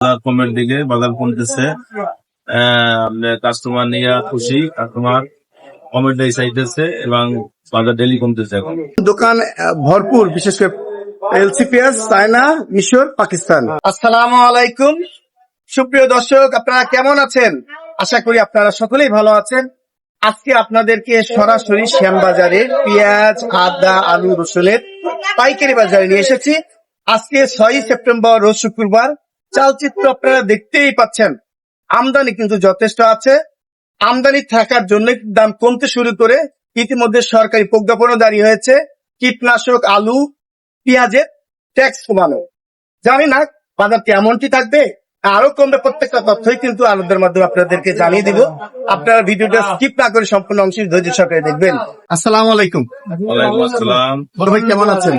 কমের দিকে বাজার কমতেছে। কাস্টমার নিয়ে খুশি, কাস্টমার কমের দিকে চাইতেছে এবং বাজার ডেলি কমতেছে এখন। দোকান ভরপুর, বিশেষ করে এলসি পেঁয়াজ, চায়না, মিশর, পাকিস্তান। আসসালামু আলাইকুম সুপ্রিয় দর্শক, আপনারা কেমন আছেন? আশা করি আপনারা সকলেই ভালো আছেন। আজকে আপনাদেরকে সরাসরি শ্যামবাজারে পেঁয়াজ, আদা, আলু, রসুনের পাইকারি বাজারে নিয়ে এসেছি। আজকে 6 সেপ্টেম্বর রোজ শুক্রবার। চালচিত্র আপনারা দেখতেই পাচ্ছেন, আমদানি কিন্তু যথেষ্ট আছে। আমদানি থাকার জন্য দাম কমতে শুরু করে ইতিমধ্যে সরকারি প্রজ্ঞাপনও জারি হয়েছে কীটনাশক, আলু, পেঁয়াজের ট্যাক্স কমানো। জানি না বাজার কেমনটি থাকবে, আরো কমবে, প্রত্যেকটা তথ্যই কিন্তু আলোচনার মাধ্যমে আপনাদেরকে জানিয়ে দিব। আপনারা ভিডিওটা স্কিপ না করে সম্পূর্ণ অংশ ধৈর্য সহকারে দেখবেন। আসসালামু আলাইকুম। ওয়ালাইকুম আসসালাম। বড় ভাই কেমন আছেন?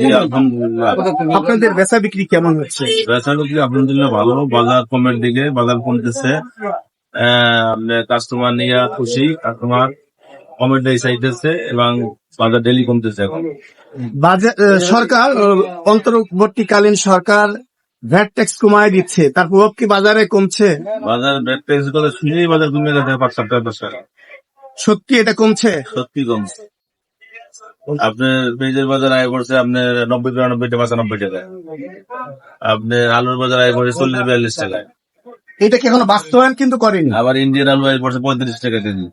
জি আলহামদুলিল্লাহ। আপনাদের বেচা বিক্রি কেমন হচ্ছে? বেচা বিক্রি আলহামদুলিল্লাহ ভালো, বাজার কমের দিকে বাজার কমতেছে। কাস্টমার নিয়ে খুশি, কাস্টমার কমের দিকে চাইতেছে এবং বাজার ডেলি কমতেছে এখন। সরকার অন্তর্বর্তীকালীন সরকার ভ্যাট ট্যাক্স কমায় দিচ্ছে, তার প্রভাব কি বাজারে কমছে? বাজার ব্যাট ট্যাক্স করে শুনেই বাজার কমে গেছে 5-7 টাকা। সত্যি এটা কমছে? সত্যি কমছে। আপনার পেঁয়াজের বাজার আয় করছে আপনার 90-92 টাকা। আপনার আলুর বাজার আয় করছে 40-42 টাকা। এটা কি এখনো বাস্তবায়ন কিন্তু করেনি। আবার ইন্ডিয়ান আলু আয় করছে 35 টাকা কেজি।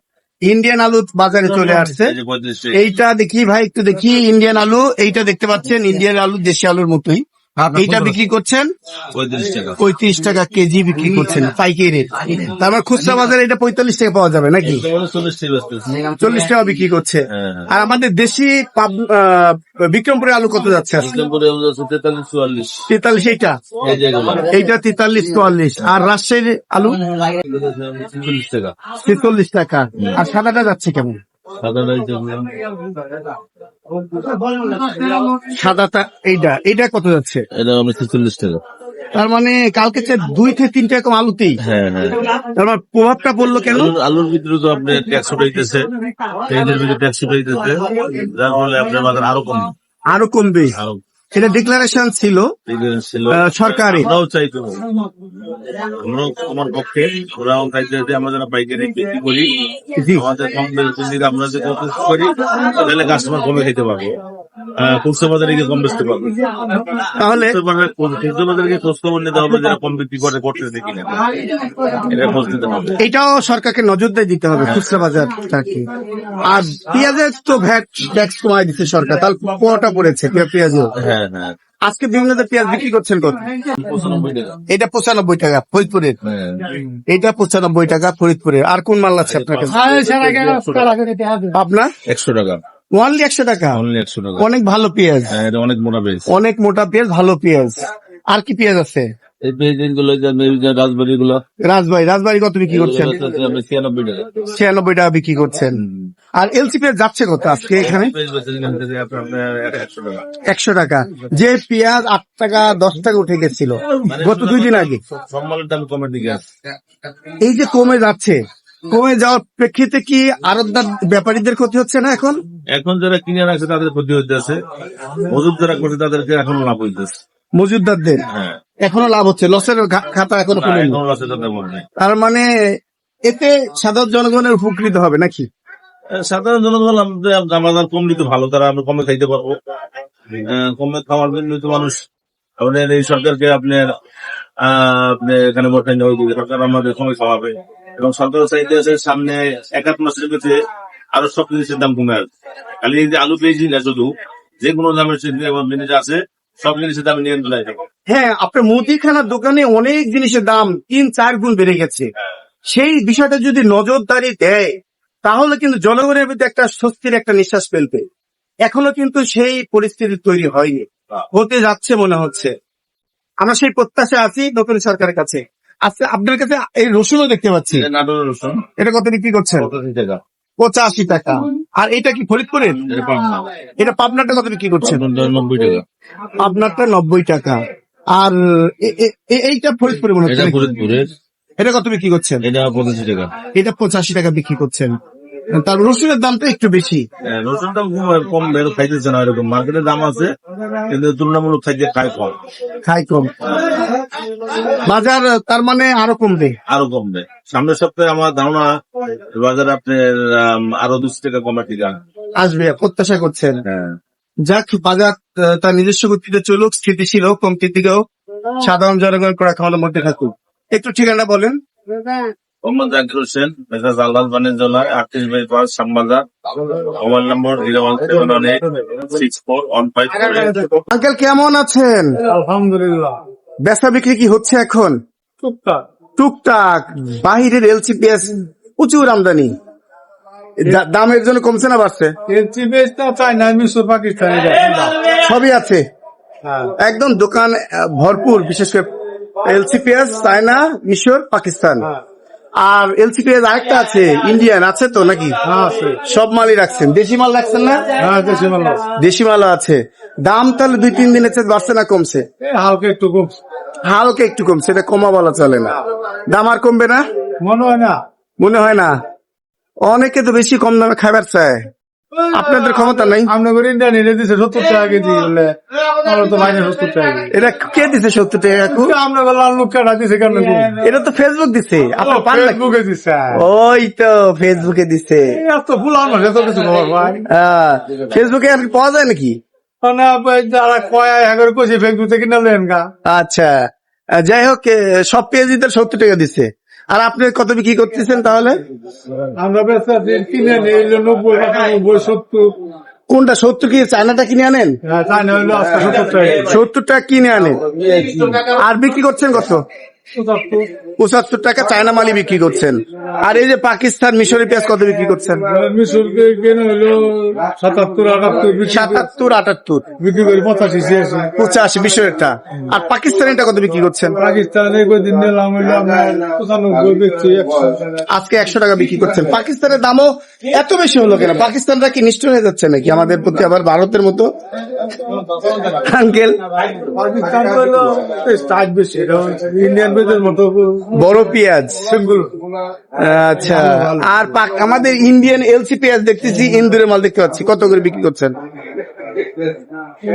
ইন্ডিয়ান আলু বাজারে চলে আসছে। 35 টাকা। এইটা দেখি ভাই, একটু দেখি ইন্ডিয়ান আলু। এইটা দেখতে পাচ্ছেন ইন্ডিয়ান আলু, দেশি আলুর মতোই। এইটা বিক্রি করছেন 35 টাকা। 35 টাকা কেজি বিক্রি করছেন পাইকারি রেট। তারপর খুচরা বাজারে এটা 45 টাকা পাওয়া যাবে নাকি? 40 টাকা বিক্রি করছে। আর আমাদের দেশি বিক্রমপুরের আলু কত যাচ্ছে? 43-44। এইটা 43-44। আর রাজশাহীর আলু 46 টাকা। আর সাদাটা যাচ্ছে কেমন? সাদাটা এইটা কত যাচ্ছে? এটা 46 টাকা। তার মানে কালকে 2 থেকে 3 টাকা কম আলুতেই। হ্যাঁ। তার মানে প্রভাবটা পড়লো কেন? আলুর ভিতরে তো আপনার ট্যাক্স উঠাইতেছে, পেঁয়াজের ভিতরে ট্যাক্স উঠাইতেছে, যার ফলে আপনার বাজার আরো কমবে। এটা ডিক্লারেশন ছিল সরকারি। আমরাও চাইতো, আমরাও তোমার পক্ষে, ওরাও চাইতে যে আমরা যারা পাইকারি বিক্রি করি, আমাদের কম বেশি আমরা যদি করি তাহলে কাস্টমার কমে খেতে পারবো, খুচরা বাজারে গিয়ে কম বেচতে পারবো। তাহলে খুচরা বাজারে গিয়ে খোঁজ খবর নিতে হবে, যারা কম বিক্রি করতে কিনা, এটা খোঁজ নিতে হবে। এটাও সরকারকে নজরদারি দিতে হবে খুচরা বাজারটাকে। আর পেঁয়াজের তো ভ্যাট ট্যাক্স কমায় দিচ্ছে সরকার, তাহলে পোয়াটা পড়েছে পেঁয়াজও। হ্যাঁ। আজকে বিভিন্ন পেঁয়াজ বিক্রি করছেন কত? 95 টাকা। এটা 95 টাকা ফরিদপুরের। এটা 95 টাকা ফরিদপুরের। আর কোন মাল আছে আপনার কাছে? আপনার 100 টাকা। অনলি 100 টাকা। 100 টাকা। অনেক ভালো পেঁয়াজ, এটা অনেক মোটা পেঁয়াজ। অনেক মোটা পেঁয়াজ, ভালো পেঁয়াজ। আর কি পেঁয়াজ আছে? এই পেঁয়াজ গুলো, রাজবাড়ি গুলো, রাজবাড়ি কত বিক্রি করছেন? 96 টাকা। 96 টাকা বিক্রি করছেন। আর এলসি পেঁয়াজ যাচ্ছে কত আজকে এখানে? 100 টাকা। যে পেঁয়াজ 8 টাকা 10 টাকা উঠে গেছিল গত 2 দিন আগে, সম্মানের দাম কমের দিকে আছে। এই যে কমে যাচ্ছে, কমে যাওয়ার প্রেক্ষিতে কি আড়তদার ব্যাপারীদের ক্ষতি হচ্ছে না? এখন যারা কিনে রাখছে তাদের ক্ষতি হইতেছে, মজুদ যারা করছে তাদেরকে এখনো লাভ হইতেছে। মজুদদারদের এখনো লাভ হচ্ছে, লসের খাতা এখনো খুলেনি। তার মানে এতে সাধারণ জনগণের উপকৃত হবে নাকি? সাধারণ জনগণ আমাদের কমলি তো ভালো, তারা আমরা কমে খাইতে পারবো। কমে খাওয়ার জন্য তো মানুষ আমাদের এই সরকারকে আপনার এখানে বসাই নেওয়া হবে, সরকার আমাদের কমে খাওয়াবে। এবং সরকার চাইতে আছে সামনে 1-8 মাসের মধ্যে আরো সব জিনিসের দাম কমে আসবে। খালি এই যে আলু পেয়েছি না, শুধু যে কোনো দামের জিনিস আছে সব জিনিসের দাম নিয়ন্ত্রণ হবে। হ্যাঁ, আপনার মুদিখানার দোকানে অনেক জিনিসের দাম 3-4 গুণ বেড়ে গেছে। সেই বিষয়টা যদি নজরদারি দেয় তাহলে কিন্তু জনগণের ভিতরে একটা স্বস্তির একটা নিঃশ্বাস ফেলবে। এখনো কিন্তু সেই পরিস্থিতি তৈরি হয়নি, হতে যাচ্ছে মনে হচ্ছে। আমরা সেই প্রত্যাশা আছি নতুন সরকারের কাছে। আজকে আপনার কাছে এই রসুনও দেখতে পাচ্ছি, রসুন। এটা কত বিক্রি করছেন? 85 টাকা। আর এটা কি ফরিদপুরের? এটা পাবনাটা কত বিক্রি করছেন? 90 টাকা। পাবনাটা 90 টাকা। আর এইটা ফরিদপুরে মনে হচ্ছে? ফরিদপুরের। এটা কত বিক্রি করছেন? এটা 85 টাকা। এটা 85 টাকা বিক্রি করছেন। তার রসুনের দামটা একটু বেশি। রসুন দাম কম বের খাইতেছে না, এরকম মার্কেটের দাম আছে কিন্তু তুলনামূলক খাইতে খায় কম। খাই কম, বাজার তার মানে আরো কমবে। আরো কমবে সামনের সপ্তাহে আমার ধারণা বাজারে আপনার আরো 200 টাকা কমে ঠিক আসবে প্রত্যাশা করছেন। হ্যাঁ, যাক, বাজার তার নিজস্ব গতিতে চলুক, স্থিতিশীল হোক, কমতির দিকে হোক, সাধারণ জনগণ করা খাওয়ানোর মধ্যে থাকুক। একটু ঠিকানা বলেন। মোহাম্মদ জাকির হোসেন, মেসাজ আল্লাহ বাণিজ্যালয়, 38 by 5, Shyambazar. Mobile number 017186415। Uncle কেমন আছেন? আলহামদুলিল্লাহ, বেচা বিক্রি কি হচ্ছে এখন? টুকটাক। টুকটাক। বাহিরের এলসিপিএস প্রচুর আমদানি, দামের জন্য কমছে না বাড়ছে? এলসিপিএসটা চায়না, মিশর, পাকিস্তানি সবই আছে একদম, দোকান ভরপুর, বিশেষ করে এলসিপিএস, চায়না, মিশর, পাকিস্তান। আর এলসিপিএস আরেকটা আছে, ইন্ডিয়ান আছে তো নাকি? আছে। সব মালই রাখছেন? দেশি মাল রাখছেন না? হ্যাঁ, দেশি মাল আছে। দেশি মালও আছে। দাম তাহলে 2-3 দিনের চেয়ে বাড়ছে না কমছে? হালকা একটু কম হালকা একটু কমছে, এটা কমা বলা চলে না। দাম আর কমবে না মনে হয় না। মনে হয় না। অনেকে তো বেশি কম দামে খাবার চায়, আপনাদের ক্ষমতা নাই। আপনার ইন্ডিয়ান এনে দিচ্ছে 70 টাকা কেজি, বলে আমরা তো মাইনে 70 টাকা কেজি। এটা কে দিছে 70 টাকা কাকু? আমরা লাল লোক কাটা দিছে কেন? এটা তো ফেসবুক দিছে, আপনার পান নাকি? ফেসবুকে দিচ্ছে। ওই তো ফেসবুকে দিছে। এত ভুল আমার এত কিছু খবর ভাই। ফেসবুকে আর কি পাওয়া যায় নাকি? মানে যারা কয় এগারো কইছে ফেসবুক থেকে কিনলেন গা। আচ্ছা, যাই হোক, সব পেঁয়াজি তো 70 টাকা দিছে। আর আপনি কত বিক্রি করতেছেন তাহলে? আমরা বেচা কিনে নিই 90, 95, 70। কোনটা 70? কি চায়নাটা কিনে আনেন? হ্যাঁ, চায়না হইলো আজকে 70 টাকা। 70 টাকা কিনে আনেন, আর বিক্রি করছেন কত? 75। 75 টাকা চায়না মালি বিক্রি করছেন। আর এই যে পাকিস্তান, মিশরের পেঁয়াজ কত বিক্রি করছেন? মিশরকে কেন হইলো 77, 78 77, 78, বিক্রি করি 85, 86। 85 মিশরেরটা। আর পাকিস্তানিটা কত বিক্রি করছেন? পাকিস্তানে কদিন নিলাম হইলো আপনার 95, বেচছি 100। আজকে 100 টাকা বিক্রি করছেন। পাকিস্তানের দামও এত বেশি হলো কেন? পাকিস্তানটা কি নিষ্ঠুর হয়ে যাচ্ছে নাকি আমাদের প্রতি, আবার ভারতের মতো? আঙ্কেল, পাকিস্তান হইলো স্টাইল বেশি, ইন্ডিয়ান বেজের মতো বড় পেঁয়াজ। সিঙ্গুল। আচ্ছা, আর আমাদের ইন্ডিয়ান এলসি পেঁয়াজ দেখতেছি, ইন্দুরের মাল দেখতে পাচ্ছি, কত করে বিক্রি করছেন?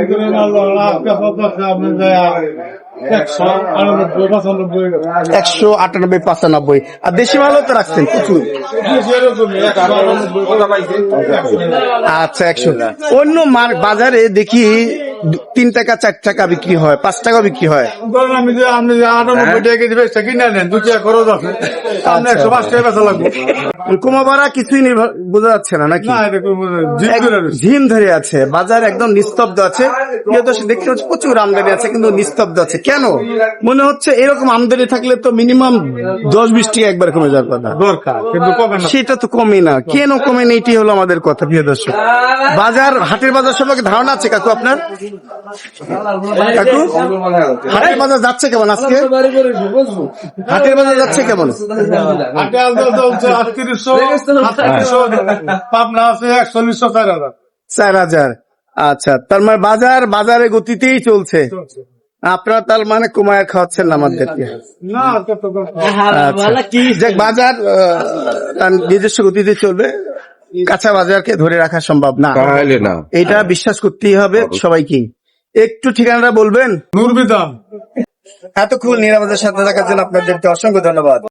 ইন্দুরের মাল আপনার 198, 95। আর দেশি মালও তো রাখছেন প্রচুর। আচ্ছা, 100। অন্য বাজারে দেখি 3 টাকা, 4 টাকা বিক্রি হয়, 5 টাকা বিক্রি হয়। ধরেন আপনি যে 98 টাকা কেজি বেচটা কিনে নেন, 2 টাকা খরচ আছে, আপনি 105 টাকা বেচা লাগবে। কমাবাড়া কিছুই বোঝা যাচ্ছে না নাকি? না, এটা কোনো জিদ করে রয়েছে। ঝিম ধরে আছে, বাজার একদম নিস্তব্ধ আছে। প্রিয় দর্শক, দেখতে হচ্ছে প্রচুর আমদানি আছে কিন্তু নিস্তব্ধ আছে কেন? মনে হচ্ছে এরকম আমদানি থাকলে তো মিনিমাম 10-20 টাকা একবার কমে যাওয়ার কথা দরকার, কিন্তু কমে না। সেটা তো কমে না। কেন কমে না, এটি হলো আমাদের কথা। প্রিয় দর্শক, বাজার, হাটের বাজার সম্পর্কে ধারণা আছে কাকু আপনার? কাকু, হাটের বাজার যাচ্ছে কেমন আজকে? হাটের বাজার যাচ্ছে কেমন? হাটে আলদা চলছে 3800, 3800, পাবনা আছে 4100, 4000। 4000। আচ্ছা, তার মানে বাজারে গতিতেই চলছে। আপনারা তার মানে কমায় খাওয়াচ্ছেন না আমাদেরকে? না, কত কম। আচ্ছা, যাক, বাজার তার নিজস্ব গতিতে চলবে, কাঁচা বাজারকে ধরে রাখা সম্ভব না, এটা বিশ্বাস করতেই হবে সবাইকে। একটু ঠিকানাটা বলবেন? নূর বিধান। এতক্ষণ নিরাপদের সাথে থাকার জন্য আপনাদেরকে অসংখ্য ধন্যবাদ।